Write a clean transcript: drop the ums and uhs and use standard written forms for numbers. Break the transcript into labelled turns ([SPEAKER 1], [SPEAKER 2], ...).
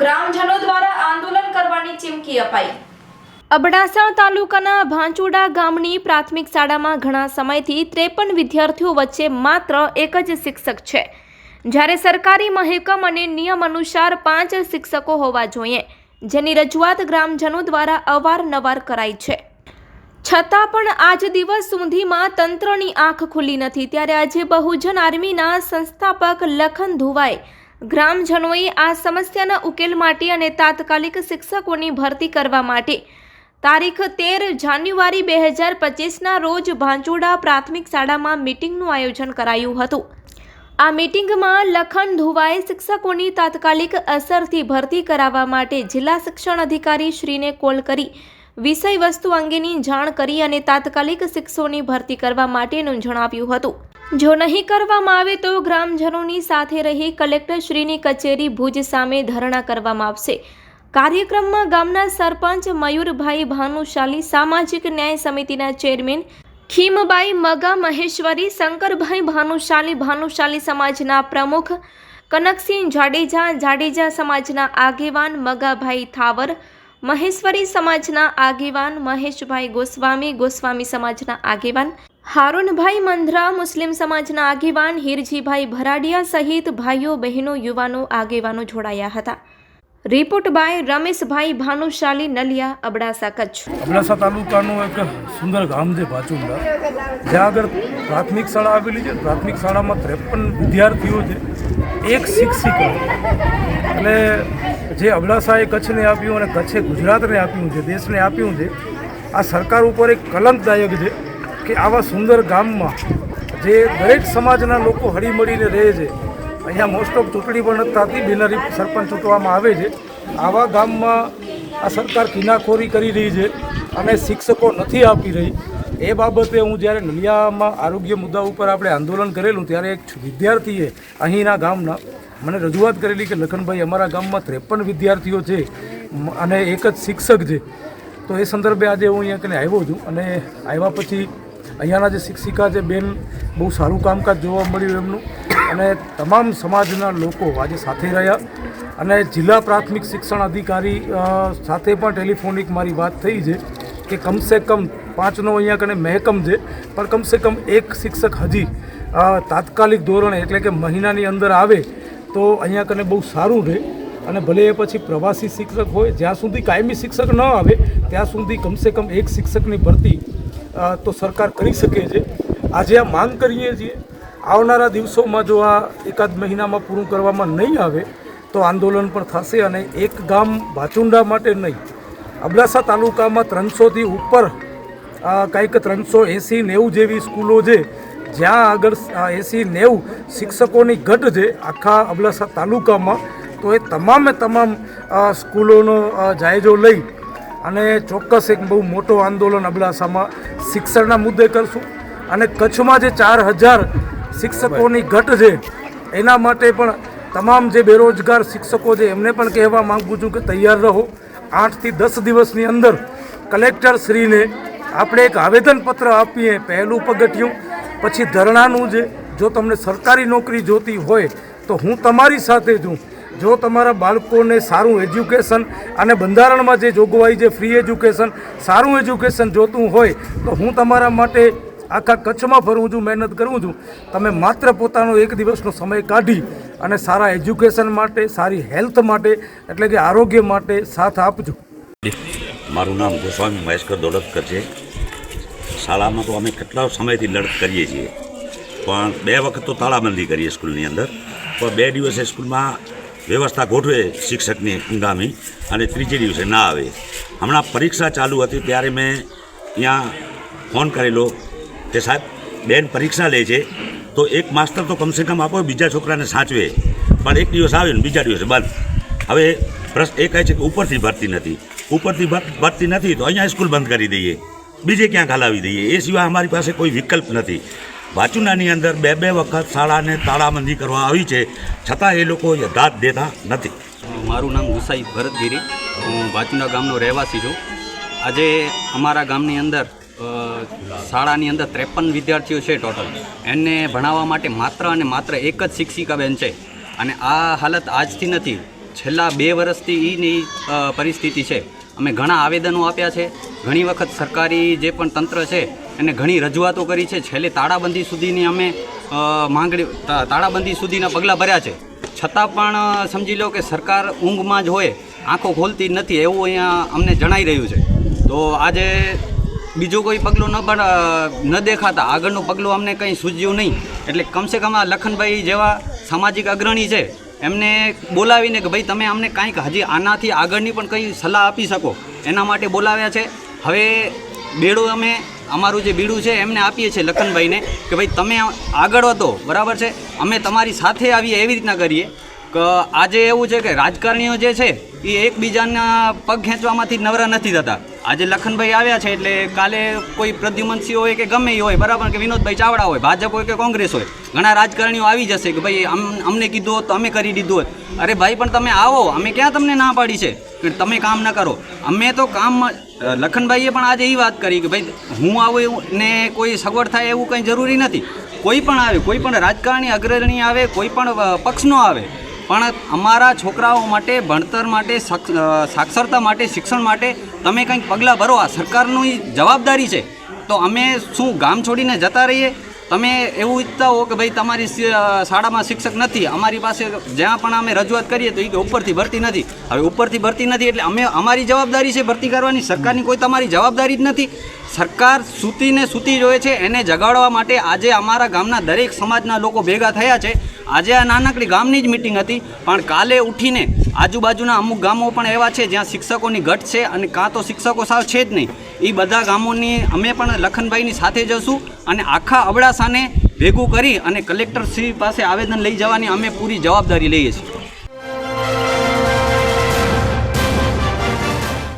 [SPEAKER 1] ગ્રામજનો દ્વારા આંદોલન કરવાની ચીમકી અપાઈ।
[SPEAKER 2] અબડાસા તાલુકાના ભાંચુડા ગામની પ્રાથમિક શાળામાં ઘણા સમયથી 53 વિદ્યાર્થીઓ વચ્ચે માત્ર એક જ શિક્ષક છે, જ્યારે સરકારી મહેકમ અને નિયમ અનુસાર 5 શિક્ષકો હોવા જોઈએ, જેની રજૂઆત ગ્રામજનો દ્વારા અવારનવાર કરાઈ છે, છતાં પણ આજ દિવસ સુધીમાં તંત્રની આંખ ખુલી નથી। ત્યારે આજે બહુજન આર્મીના સંસ્થાપક લખન ધુવાએ ગ્રામજનોએ આ સમસ્યાના ઉકેલ માટે અને તાત્કાલિક શિક્ષકોની ભરતી કરવા માટે તારીખ 13 જાન્યુઆરી 2025ના રોજ ભાંચુડા પ્રાથમિક શાળામાં મીટિંગનું આયોજન કરાયું હતું। આ મીટિંગમાં લખન ધુવાએ શિક્ષકોની તાત્કાલિક અસરથી ભરતી કરાવવા માટે જિલ્લા શિક્ષણ અધિકારી શ્રીને કોલ કરી વિષય વસ્તુ અંગેની જાણ કરી અને તાત્કાલિક શિક્ષકોની ભરતી કરવા માટેનું જણાવ્યું હતું। જો નહીં કરવામાં આવે તો ગ્રામજનોની સાથે રહી કલેક્ટર શ્રીની કચેરી ભુજ સામે ધરણા કરવામાં આવશે। કાર્યક્રમમાં ગામના સરપંચ મયુરભાઈ ભાનુશાલી, સામાજિક ન્યાય સમિતિના ચેરમેન ખીમબાઈ મગા મહેશ્વરી, શંકરભાઈ ભાનુશાલી સમાજના પ્રમુખ કનકસિંહ જાડેજા સમાજના આગેવાન મગાભાઈ થાવર, મહેશ્વરી સમાજના આગેવાન મહેશભાઈ ગોસ્વામી સમાજના આગેવાન હારૂનભાઈ મંધરા, મુસ્લિમ સમાજના આગેવાન હિરજીભાઈ ભરાડિયા સહિત ભાઈઓ બહેનો યુવાનો આગેવાનો જોડાયા હતા। Report by Rameshbhai Bhanushali, Naliya, Abdasa, Kutch.
[SPEAKER 3] અબડાસા તાલુકાનું એક સુંદર ગામ છે ભાચુંડા, જ્યાં આગળ પ્રાથમિક શાળા આવેલી છે। પ્રાથમિક શાળામાં 53 વિદ્યાર્થીઓ છે, એક શિક્ષિકા। એટલે જે અબડાસાએ કચ્છને આપ્યું અને કચ્છે ગુજરાતને આપ્યું છે, દેશને આપ્યું છે, આ સરકાર ઉપર એક કલંકદાયક છે કે આવા સુંદર ગામમાં જે દરેક સમાજના લોકો હળીમળીને રહે છે, અહીંયા મોસ્ટ ઓફ ચૂંટણી પણ નથી થતી, બિનહરીફ સરપંચ ચૂંટવામાં આવે છે, આવા ગામમાં આ સરકાર કિનાખોરી કરી રહી છે અને શિક્ષકો નથી આપી રહી। એ બાબતે હું જ્યારે નલિયામાં આરોગ્ય મુદ્દા ઉપર આપણે આંદોલન કરેલું ત્યારે એક વિદ્યાર્થીએ અહીંના ગામના મને રજૂઆત કરેલી કે લખનભાઈ, અમારા ગામમાં 53 વિદ્યાર્થીઓ છે અને એક જ શિક્ષક છે। તો એ સંદર્ભે આજે હું અહીંયા કને આવ્યો છું અને આવ્યા પછી અહીંયાના જે શિક્ષિકા છે બેન, બહુ સારું કામકાજ જોવા મળ્યું એમનું, અને તમામ સમાજના લોકો આજે સાથે રહ્યા અને જિલ્લા પ્રાથમિક શિક્ષણ અધિકારી સાથે પણ ટેલિફોનિક મારી વાત થઈ છે કે કમસે કમ 5નો અહીંયા કને મહેકમ છે, પણ કમસે કમ એક શિક્ષક હજી તાત્કાલિક ધોરણે એટલે કે મહિનાની અંદર આવે તો અહીંયા કને બહુ સારું રહે। અને ભલે એ પછી પ્રવાસી શિક્ષક હોય, જ્યાં સુધી કાયમી શિક્ષક ન આવે ત્યાં સુધી કમસે કમ એક શિક્ષકની ભરતી તો સરકાર કરી શકે છે। આજે આ માંગ કરીએ છીએ, આવનારા દિવસોમાં જો આ એકાદ મહિનામાં પૂરું કરવામાં નહીં આવે તો આંદોલન પણ થશે અને એક ગામ ભાચુંડા માટે નહીં, અબડાસા તાલુકામાં 300થી ઉપર કંઈક 380-90 જેવી સ્કૂલો છે, જ્યાં આગળ 80-90 શિક્ષકોની ઘટ છે આખા અબડાસા તાલુકામાં। તો એ તમામ સ્કૂલોનો જાયજો લઈ અને ચોક્કસ એક બહુ મોટો આંદોલન અબડાસામાં શિક્ષણના મુદ્દે કરશું અને કચ્છમાં જે 4000 શિક્ષકોની ઘટ છે એના માટે પણ તમામ જે બેરોજગાર શિક્ષકો છે એમને પણ કહેવા માગું છું કે તૈયાર રહો। 8 થી 10 દિવસની અંદર કલેક્ટર શ્રીને આપણે એક આવેદનપત્ર આપીએ, પહેલું પગથિયું, પછી ધરણાનું છે। જો તમને સરકારી નોકરી જોતી હોય તો હું તમારી સાથે છું। જો તમારા બાળકોને સારું એજ્યુકેશન અને બંધારણમાં જે જોગવાઈ છે ફ્રી એજ્યુકેશન, સારું એજ્યુકેશન જોતું હોય તો હું તમારા માટે આખા કચ્છમાં ફરું છું, મહેનત કરું છું। તમે માત્ર પોતાનો એક દિવસનો સમય કાઢી અને સારા એજ્યુકેશન માટે, સારી હેલ્થ માટે એટલે કે આરોગ્ય માટે સાથ આપજો।
[SPEAKER 4] મારું નામ ગોસ્વામી મહેશકર દોલતકર છે। શાળામાં તો અમે કેટલા સમયથી લડત કરીએ છીએ, પણ 2 વખત તો તાળાબંધી કરીએ સ્કૂલની અંદર, પણ 2 દિવસે સ્કૂલમાં વ્યવસ્થા ગોઠવે શિક્ષકની હંગામી અને 3જે દિવસે ના આવે। હમણાં પરીક્ષા ચાલુ હતી ત્યારે મેં અહીંયા ફોન કરેલો કે સાહેબ બેન પરીક્ષા લે છે તો એક માસ્ટર તો કમસે કમ આપો, બીજા છોકરાને સાચવે, પણ એક દિવસ આવે ને બીજા દિવસે બંધ। હવે પ્રશ્ન એ કહે છે કે ઉપરથી ભરતી નથી તો અહીંયા સ્કૂલ બંધ કરી દઈએ, બીજે ક્યાંક હલાવી દઈએ, એ સિવાય અમારી પાસે કોઈ વિકલ્પ નથી। ભાચુંડાની અંદર 2 વખત શાળાને તાળાબંધી કરવા આવી છે, છતાં એ લોકો દાદ દેતા નથી।
[SPEAKER 5] મારું નામ ગુસાઈ ભરતગીરી, હું ભાચુંડા ગામનો રહેવાસી છું। આજે અમારા ગામની અંદર શાળાની અંદર 53 વિદ્યાર્થીઓ છે ટોટલ, એને ભણાવવા માટે માત્ર અને માત્ર એક જ શિક્ષિકા બેન છે। અને આ હાલત આજથી નથી, છેલ્લા 2 વર્ષથી એની પરિસ્થિતિ છે. અમે ઘણા આવેદનો આપ્યા છે, ઘણી વખત સરકારી જે પણ તંત્ર છે એને ઘણી રજૂઆતો કરી છે. છેલ્લે તાળાબંધી સુધીની અમે તાળાબંધી સુધીના પગલાં ભર્યા છે. છતાં પણ સમજી લો કે સરકાર ઊંઘમાં જ હોય, આંખો ખોલતી જ નથી એવું અહીંયા અમને જણાઈ રહ્યું છે. તો આજે બીજું કોઈ પગલું ન દેખાતા આગળનું પગલું અમને કંઈ સૂઝ્યું નહીં. એટલે કમસે કમ આ લખનભાઈ જેવા સામાજિક અગ્રણી છે એમને બોલાવીને કે ભાઈ તમે અમને કાંઈક હજી આનાથી આગળની પણ કંઈ સલાહ આપી શકો એના માટે બોલાવ્યા છે. હવે બેડું અમે અમારું જે બીડું છે એમને આપીએ છીએ લખનભાઈને કે ભાઈ તમે આગળ વધો, બરાબર છે, અમે તમારી સાથે આવીએ એવી રીતના કરીએ. કે આજે એવું છે કે રાજકારણીઓ જે છે એ એકબીજાના પગ ખેંચવામાંથી નવરા નથી થતા. આજે લખનભાઈ આવ્યા છે એટલે કાલે કોઈ પ્રદ્યુમનસિંહ હોય કે ગમે એ હોય, બરાબર, કે વિનોદભાઈ ચાવડા હોય, ભાજપ હોય કે કોંગ્રેસ હોય, ઘણા રાજકારણીઓ આવી જશે કે ભાઈ અમને કીધું હોત તો અમે કરી દીધું હોત. અરે ભાઈ પણ તમે આવો, અમે ક્યાં તમને ના પાડી છે કે તમે કામ ન કરો. અમે તો કામ લખનભાઈએ પણ આજે એ વાત કરી કે ભાઈ હું આવું ને કોઈ સગવડ થાય એવું કંઈ જરૂરી નથી. કોઈ પણ આવે, કોઈ પણ રાજકારણી અગ્રણી આવે, કોઈ પણ પક્ષનો આવે, પણ અમારા છોકરાઓ માટે, ભણતર માટે, સાક્ષરતા માટે, શિક્ષણ માટે તમે કંઈક પગલાં ભરો. આ સરકારની જવાબદારી છે. તો અમે શું ગામ છોડીને જતા રહીએ? તમે એવું ઈચ્છતા હો કે ભાઈ તમારી શાળામાં શિક્ષક નથી, અમારી પાસે જ્યાં પણ અમે રજૂઆત કરીએ તો એ કે ઉપરથી ભરતી નથી. હવે ઉપરથી ભરતી નથી એટલે અમારી જવાબદારી છે ભરતી કરવાની, સરકારની કોઈ તમારી જવાબદારી જ નથી. સરકાર સૂતી જોઈએ છે, એને જગાડવા માટે આજે અમારા ગામના દરેક સમાજના લોકો ભેગા થયા છે. આજે આ નાનકડી ગામની જ મિટિંગ હતી, પણ કાલે ઉઠીને આજુબાજુના અમુક ગામો પણ એવા છે જ્યાં શિક્ષકોની ઘટ છે અને કાં તો શિક્ષકો સાવ છે જ નહીં. એ બધા ગામોની અમે પણ લખનભાઈની સાથે જશું અને આખા અબડાસાને ભેગું કરી અને કલેક્ટર શ્રી પાસે આવેદન લઈ જવાની અમે પૂરી જવાબદારી લઈએ છીએ.